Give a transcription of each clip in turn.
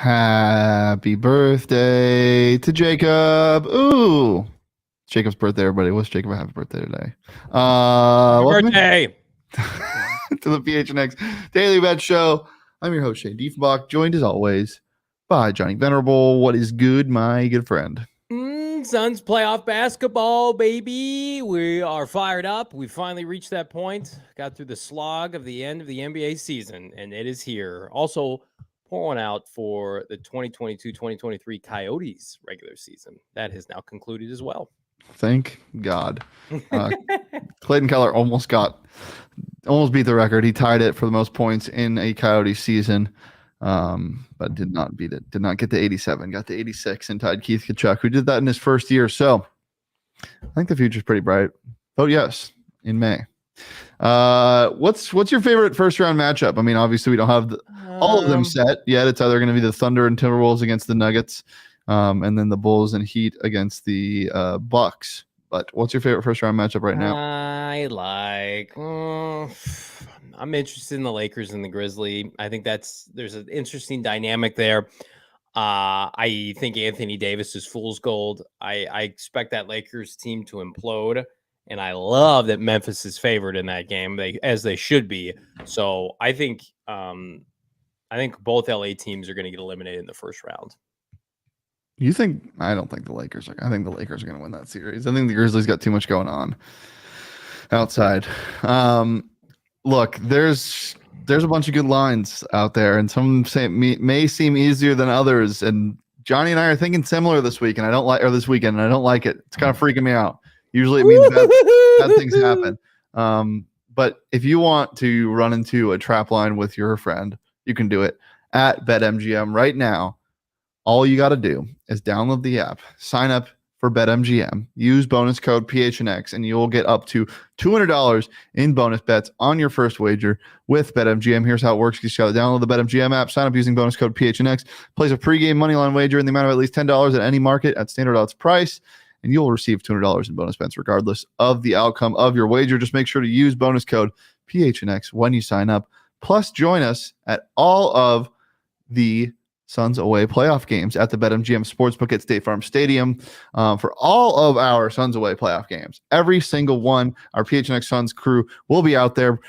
Happy birthday to Jacob. Ooh. It's Jacob's birthday, everybody. Wish Jacob a happy birthday today. Happy birthday. To the PHNX Daily Bet Show. I'm your host, Shane Diefenbach, joined as always by Johnny Venerable. What is good, my good friend? Suns playoff basketball, baby. We are fired up. We finally reached that point. Got through the slog of the end of the NBA season, and it is here. Also, pour one out for the 2022-2023 Coyotes regular season. That has now concluded as well. Thank God. Clayton Keller almost beat the record. He tied it for the most points in a Coyotes season, but did not beat it. Did not get to 87. Got to 86 and tied Keith Tkachuk, who did that in his first year. So I think the future's pretty bright. Vote yes in May. What's your favorite first round matchup? I mean, obviously we don't have all of them set yet. It's either going to be the Thunder and Timberwolves against the Nuggets, and then the Bulls and Heat against the Bucks. But what's your favorite first round matchup right now? I'm interested in the Lakers and the Grizzlies. I think there's an interesting dynamic there. I think Anthony Davis is fool's gold. I expect that Lakers team to implode, and I love that Memphis is favored in that game, as they should be. So I think both LA teams are going to get eliminated in the first round. You think? I don't think the Lakers are. I think the Lakers are going to win that series. I think the Grizzlies got too much going on outside. Look, there's a bunch of good lines out there, and some may seem easier than others. And Johnny and I are thinking similar this week, and this weekend, and I don't like it. It's kind of freaking me out. Usually, it means bad things happen. But if you want to run into a trap line with your friend, you can do it at BetMGM right now. All you got to do is download the app, sign up for BetMGM, use bonus code PHNX, and you'll get up to $200 in bonus bets on your first wager with BetMGM. Here's how it works. You just got to download the BetMGM app, sign up using bonus code PHNX, place a pregame moneyline wager in the amount of at least $10 at any market at standard odds price, and you'll receive $200 in bonus bets regardless of the outcome of your wager. Just make sure to use bonus code PHNX when you sign up. Plus, join us at all of the Suns away playoff games at the BetMGM Sportsbook at State Farm Stadium for all of our Suns away playoff games. Every single one, our PHNX Suns crew will be out there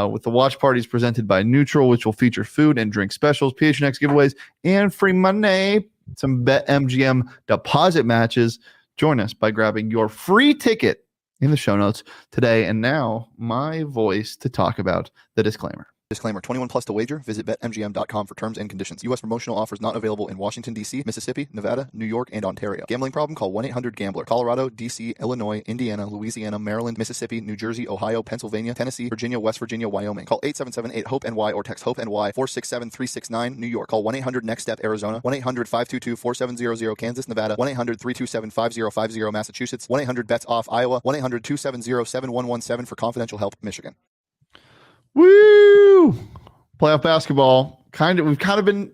with the watch parties presented by Neutral, which will feature food and drink specials, PHNX giveaways, and free money. Some BetMGM deposit matches. Join us by grabbing your free ticket in the show notes today. And now, my voice to talk about the disclaimer. Disclaimer, 21 plus to wager. Visit BetMGM.com for terms and conditions. U.S. promotional offers not available in Washington, D.C., Mississippi, Nevada, New York, and Ontario. Gambling problem? Call 1-800-GAMBLER. Colorado, D.C., Illinois, Indiana, Louisiana, Maryland, Mississippi, New Jersey, Ohio, Pennsylvania, Tennessee, Virginia, West Virginia, Wyoming. Call 877-8-HOPE-NY or text HOPE-NY 467-369, New York. Call 1-800-NEXT-STEP, Arizona. 1-800-522-4700, Kansas, Nevada. 1-800-327-5050, Massachusetts. 1-800-BETS-OFF, Iowa. 1-800-270-7117 for confidential help, Michigan. Woo! Playoff basketball. We've kind of been.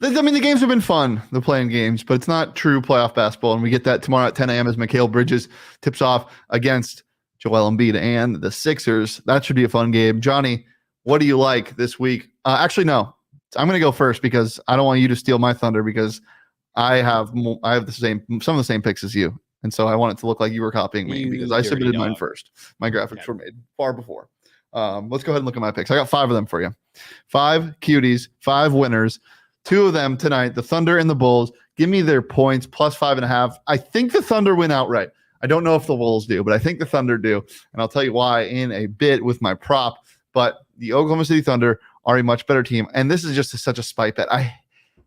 I mean, the games have been fun, the playing games, but it's not true playoff basketball. And we get that tomorrow at 10 a.m. as Mikal Bridges tips off against Joel Embiid and the Sixers. That should be a fun game. Johnny, what do you like this week? Actually, no. I'm going to go first because I don't want you to steal my thunder because I have some of the same picks as you. And so I want it to look like you were copying me because I submitted mine first. My graphics were made far before. Let's go ahead and look at my picks. I got 5 of them for you. 5 cuties, 5 winners. 2 of them tonight, the Thunder and the Bulls. Give me their points, plus 5.5. I think the Thunder win outright. I don't know if the Bulls do, but I think the Thunder do. And I'll tell you why in a bit with my prop. But the Oklahoma City Thunder are a much better team. And this is just such a spite bet. I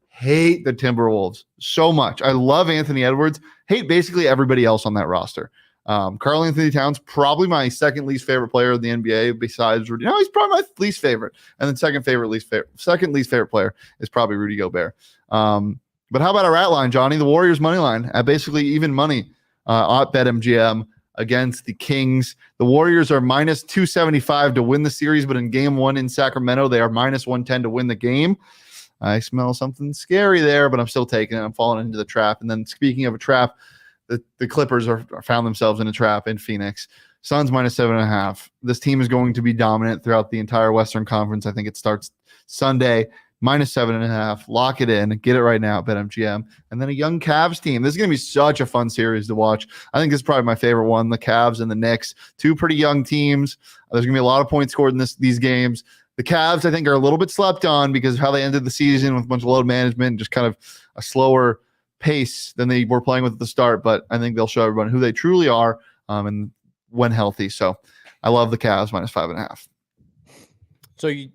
hate the Timberwolves so much. I love Anthony Edwards. Hate basically everybody else on that roster. Karl Anthony Towns, probably my second least favorite player in the NBA besides Rudy. No, he's probably my least favorite. And then second least favorite player is probably Rudy Gobert. But how about our rat line, Johnny? The Warriors money line at basically even money at BetMGM against the Kings. The Warriors are minus 275 to win the series, but in game 1 in Sacramento, they are minus 110 to win the game. I smell something scary there, but I'm still taking it. I'm falling into the trap. And then speaking of a trap, the Clippers are found themselves in a trap in Phoenix. Suns minus 7.5. This team is going to be dominant throughout the entire Western Conference. I think it starts Sunday. -7.5. Lock it in. Get it right now at BetMGM. And then a young Cavs team. This is going to be such a fun series to watch. I think this is probably my favorite one, the Cavs and the Knicks. Two pretty young teams. There's going to be a lot of points scored in these games. The Cavs, I think, are a little bit slept on because of how they ended the season with a bunch of load management and just kind of a slower pace than they were playing with at the start. But I think they'll show everyone who they truly are and when healthy. So I love the Cavs -5.5. So you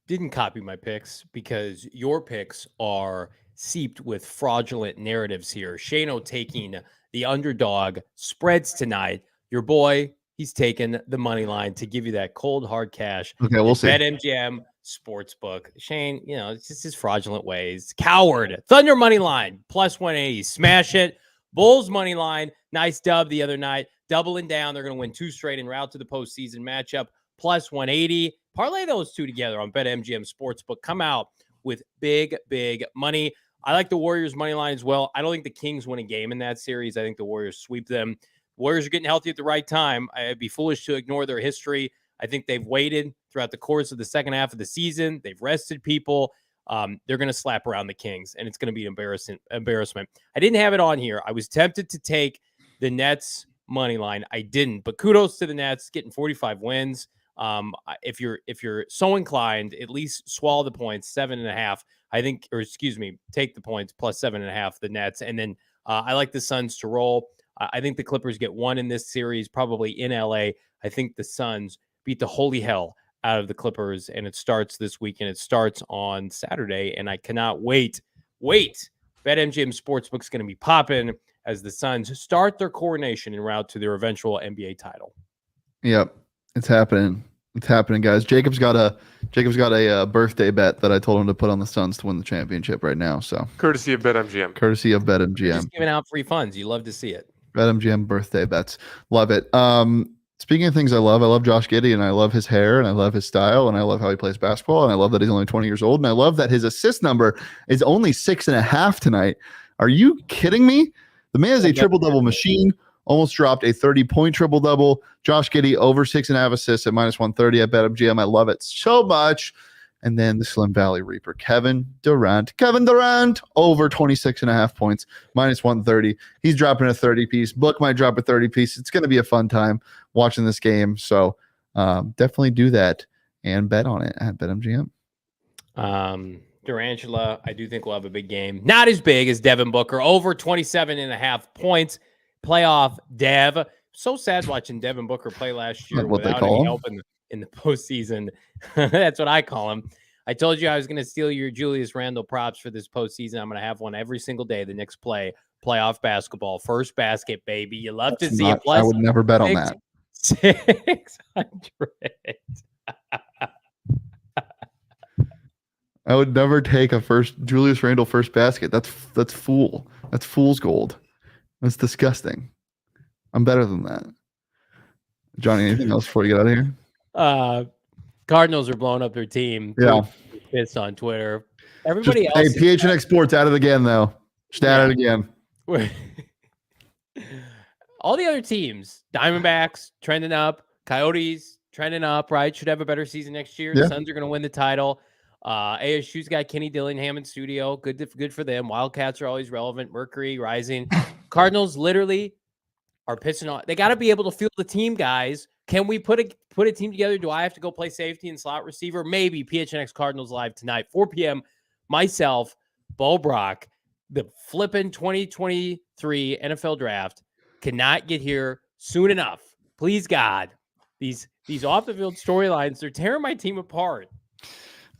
didn't copy my picks because your picks are seeped with fraudulent narratives here. Shano taking the underdog spreads tonight. Your boy, he's taken the money line to give you that cold hard cash. Okay, we'll see. BetMGM Sportsbook. Shane, it's just his fraudulent ways. Coward. Thunder money line +180. Smash it. Bulls money line. Nice dub the other night. Doubling down. They're going to win 2 straight en route to the postseason matchup. +180. Parlay those two together on BetMGM Sportsbook. Come out with big, big money. I like the Warriors money line as well. I don't think the Kings win a game in that series. I think the Warriors sweep them. Warriors are getting healthy at the right time. I'd be foolish to ignore their history. I think they've waited throughout the course of the second half of the season. They've rested people. They're going to slap around the Kings, and it's going to be an embarrassment. I didn't have it on here. I was tempted to take the Nets money line. I didn't, but kudos to the Nets getting 45 wins. If you're so inclined, at least swallow the points, 7.5. I think, or excuse me, take the points +7.5, the Nets. And then I like the Suns to roll. I think the Clippers get 1 in this series, probably in LA. I think the Suns beat the holy hell out of the Clippers, and it starts this weekend. It starts on Saturday, and I cannot wait. BetMGM Sportsbook's going to be popping as the Suns start their coronation en route to their eventual NBA title. Yep, it's happening. It's happening, guys. Jacob's got a birthday bet that I told him to put on the Suns to win the championship right now. So courtesy of BetMGM. Just giving out free funds. You love to see it. BetMGM birthday bets. Love it. Speaking of things I love Josh Giddey, and I love his hair, and I love his style, and I love how he plays basketball, and I love that he's only 20 years old, and I love that his assist number is only 6.5 tonight. Are you kidding me? The man is a triple-double machine. Almost dropped a 30-point triple-double. Josh Giddey over 6.5 assists at -130 at BetMGM. I love it so much. And then the Slim Valley Reaper, Kevin Durant over 26.5 points, -130. He's dropping a 30-piece. Book might drop a 30-piece. It's going to be a fun time watching this game. So definitely do that and bet on it at BetMGM. Durantula, I do think we'll have a big game. Not as big as Devin Booker, over 27.5 points. Playoff Dev. So sad watching Devin Booker play last year without any help in the postseason. That's what I call him. I told you I was going to steal your Julius Randle props for this postseason. I'm going to have one every single day. The Knicks play playoff basketball, first basket, baby. You love to see it. I would never bet on that. 600. I would never take a Julius Randle first basket. That's fool's gold. That's disgusting. I'm better than that. Johnny, anything else before you get out of here? Cardinals are blowing up their team. Yeah. Pissed on Twitter. Everybody else. Hey, PHNX Sports at it again, though. Just at it again. All the other teams, Diamondbacks trending up, Coyotes trending up, right? Should have a better season next year. Yeah. The Suns are going to win the title. ASU's got Kenny Dillingham in studio. Good for them. Wildcats are always relevant. Mercury rising. Cardinals literally are pissing off. They got to be able to field the team, guys. Can we put a team together? Do I have to go play safety and slot receiver? Maybe. PHNX Cardinals live tonight, 4 p.m. Myself, Bo Brock, the flippin' 2023 NFL draft cannot get here soon enough. Please, God. These off-the-field storylines, they're tearing my team apart.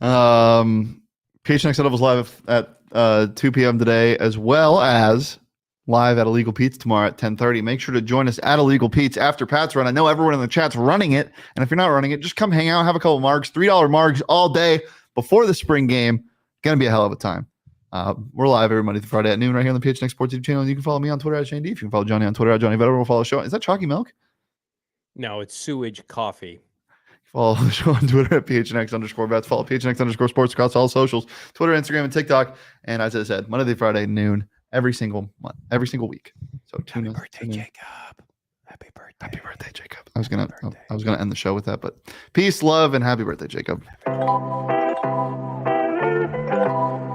PHNX Levels live at 2 p.m. today, as well as live at Illegal Pete's tomorrow at 10:30. Make sure to join us at Illegal Pete's after Pat's run. I know everyone in the chat's running it, and if you're not running it, just come hang out, have a couple of margs, $3 margs all day before the spring game. Gonna be a hell of a time. We're live every Monday through Friday at noon right here on the PHNX Sports YouTube channel. You can follow me on Twitter at Shane D. If you can follow Johnny on Twitter at Johnny Vetter. We'll follow the show. Is that chalky milk? No, it's sewage coffee. Follow the show on Twitter at PHNX_bets. Follow PHNX_sports across all socials, Twitter, Instagram, and TikTok. And as I said, Monday through Friday, noon, every single month, every single week. So Happy birthday, Jacob. Happy birthday, Jacob. I was gonna end the show with that, but peace, love, and happy birthday, Jacob. you.